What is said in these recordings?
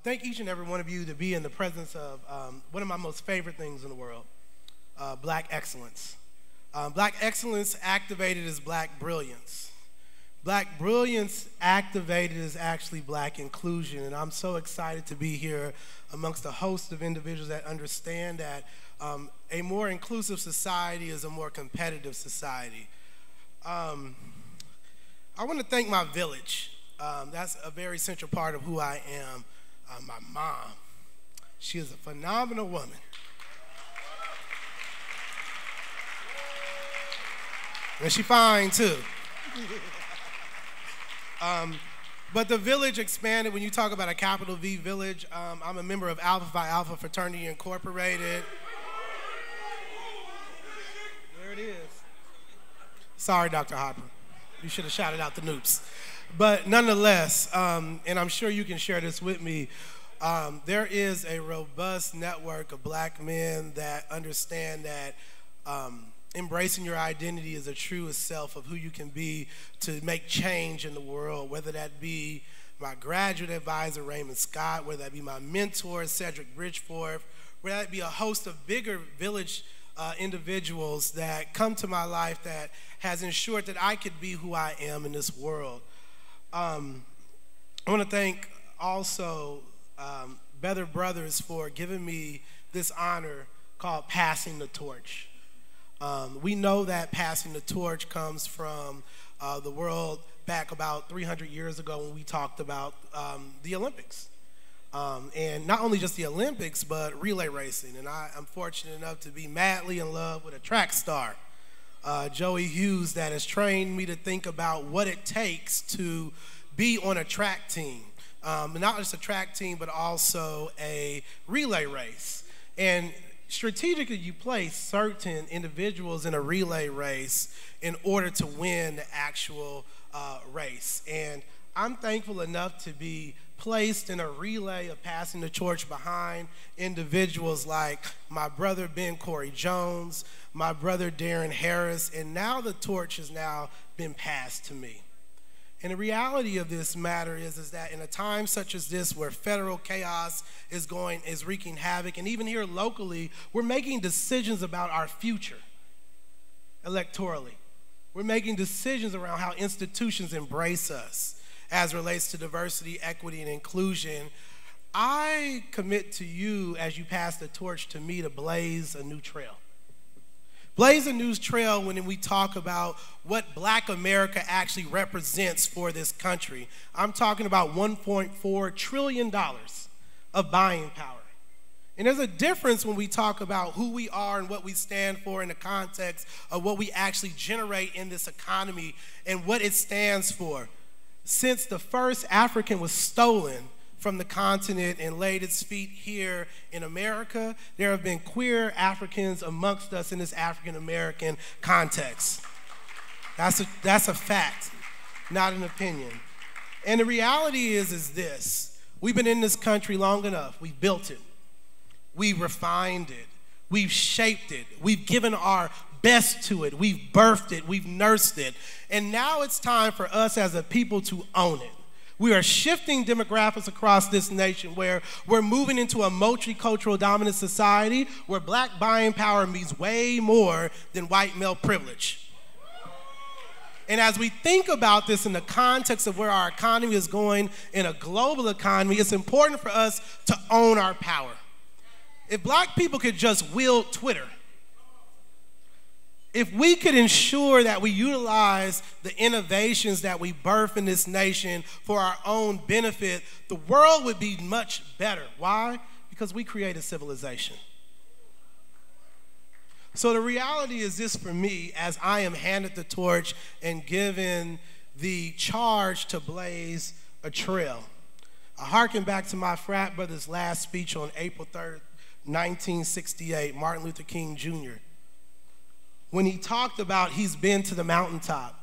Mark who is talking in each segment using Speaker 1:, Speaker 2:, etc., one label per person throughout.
Speaker 1: Thank each and every one of you to be in the presence of one of my most favorite things in the world, Black excellence. Black excellence activated is Black brilliance. Black brilliance activated is actually Black inclusion, and I'm so excited to be here amongst a host of individuals that understand that a more inclusive society is a more competitive society. I want to thank my village. That's a very central part of who I am. My mom, she is a phenomenal woman. And she fine too. But the village expanded. When you talk about a capital V village, I'm a member of Alpha Phi Alpha Fraternity Incorporated. There it is. Sorry, Dr. Hopper. You should have shouted out the noobs. But nonetheless, and I'm sure you can share this with me, there is a robust network of Black men that understand that embracing your identity is the truest self of who you can be to make change in the world, whether that be my graduate advisor, Raymond Scott, whether that be my mentor, Cedric Bridgeforth, whether that be a host of bigger village individuals that come to my life that has ensured that I could be who I am in this world. I want to thank also Better Brothers for giving me this honor called passing the torch. We know that passing the torch comes from the world back about 300 years ago when we talked about the Olympics. And not only just the Olympics, but relay racing. And I'm fortunate enough to be madly in love with a track star, Joey Hughes, that has trained me to think about what it takes to be on a track team. Not just a track team, but also a relay race. And strategically, you place certain individuals in a relay race in order to win the actual race. And I'm thankful enough to be placed in a relay of passing the torch behind individuals like my brother Ben Corey Jones, my brother Darren Harris, and now the torch has now been passed to me. And the reality of this matter is that in a time such as this where federal chaos is wreaking havoc, and even here locally, we're making decisions about our future electorally. We're making decisions around how institutions embrace us as relates to diversity, equity, and inclusion. I commit to you, as you pass the torch to me, to blaze a new trail. Blaze a new trail when we talk about what Black America actually represents for this country. I'm talking about $1.4 trillion of buying power. And there's a difference when we talk about who we are and what we stand for in the context of what we actually generate in this economy and what it stands for. Since the first African was stolen from the continent and laid its feet here in America, there have been queer Africans amongst us in this African-American context. That's a fact, not an opinion. And the reality is this: we've been in this country long enough. We've built it. We've refined it. We've shaped it. We've given our best to it. We've birthed it. We've nursed it. And now it's time for us as a people to own it. We are shifting demographics across this nation where we're moving into a multicultural dominant society where Black buying power means way more than white male privilege. And as we think about this in the context of where our economy is going in a global economy, it's important for us to own our power. If Black people could just wield Twitter, if we could ensure that we utilize the innovations that we birth in this nation for our own benefit, the world would be much better. Why? Because we create a civilization. So the reality is this for me, as I am handed the torch and given the charge to blaze a trail. I hearken back to my frat brother's last speech on April 3rd, 1968, Martin Luther King Jr., when he talked about he's been to the mountaintop.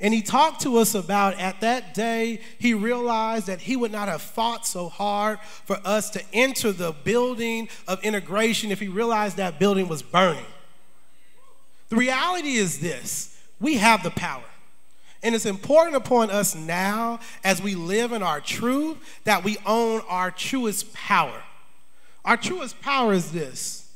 Speaker 1: And he talked to us about, at that day, he realized that he would not have fought so hard for us to enter the building of integration if he realized that building was burning. The reality is this: we have the power. And it's important upon us now, as we live in our truth, that we own our truest power. Our truest power is this: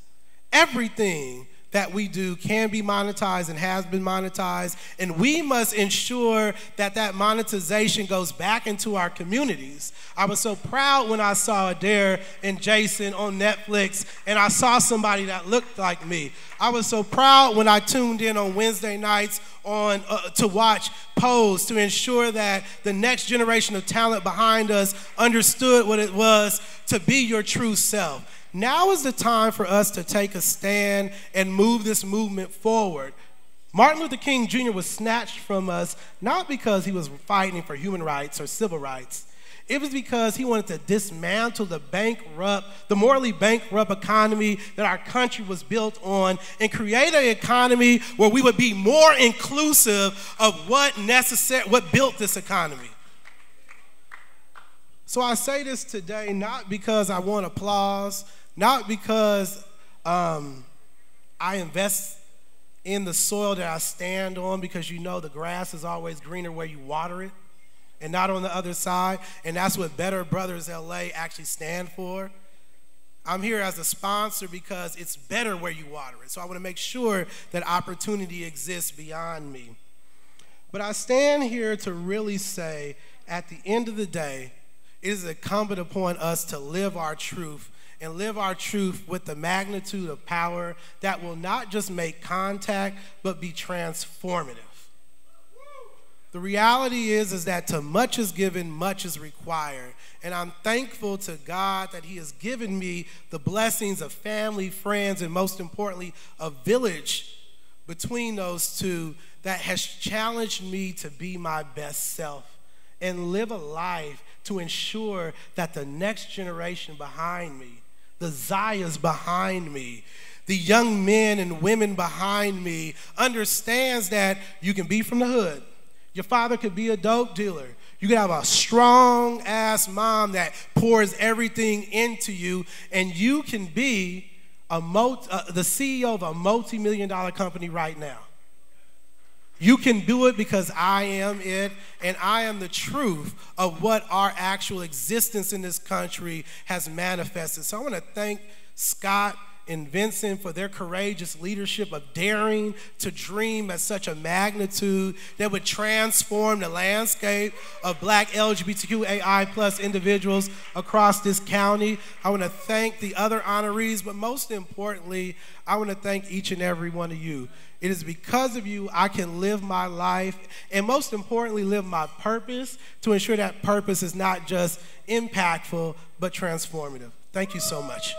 Speaker 1: everything that we do can be monetized and has been monetized, and we must ensure that that monetization goes back into our communities. I was so proud when I saw Adair and Jason on Netflix, and I saw somebody that looked like me. I was so proud when I tuned in on Wednesday nights to watch Pose, to ensure that the next generation of talent behind us understood what it was to be your true self. Now is the time for us to take a stand and move this movement forward. Martin Luther King Jr. was snatched from us not because he was fighting for human rights or civil rights. It was because he wanted to dismantle the morally bankrupt economy that our country was built on, and create an economy where we would be more inclusive of what built this economy. So I say this today not because I want applause, not because I invest in the soil that I stand on, because you know the grass is always greener where you water it and not on the other side, and that's what Better Brothers LA actually stand for. I'm here as a sponsor because it's better where you water it, so I want to make sure that opportunity exists beyond me. But I stand here to really say, at the end of the day, it is incumbent upon us to live our truth, and live our truth with the magnitude of power that will not just make contact, but be transformative. The reality is that to much is given, much is required. And I'm thankful to God that he has given me the blessings of family, friends, and most importantly, a village between those two that has challenged me to be my best self and live a life to ensure that the next generation behind me, the Zayas behind me, the young men and women behind me, understands that you can be from the hood. Your father could be a dope dealer. You could have a strong-ass mom that pours everything into you, and you can be the CEO of a multi-million-dollar company right now. You can do it because I am it, and I am the truth of what our actual existence in this country has manifested. So I want to thank Scott and Vincent for their courageous leadership of daring to dream at such a magnitude that would transform the landscape of Black LGBTQAI+ individuals across this county. I want to thank the other honorees, but most importantly, I want to thank each and every one of you. It is because of you I can live my life, and most importantly, live my purpose, to ensure that purpose is not just impactful, but transformative. Thank you so much.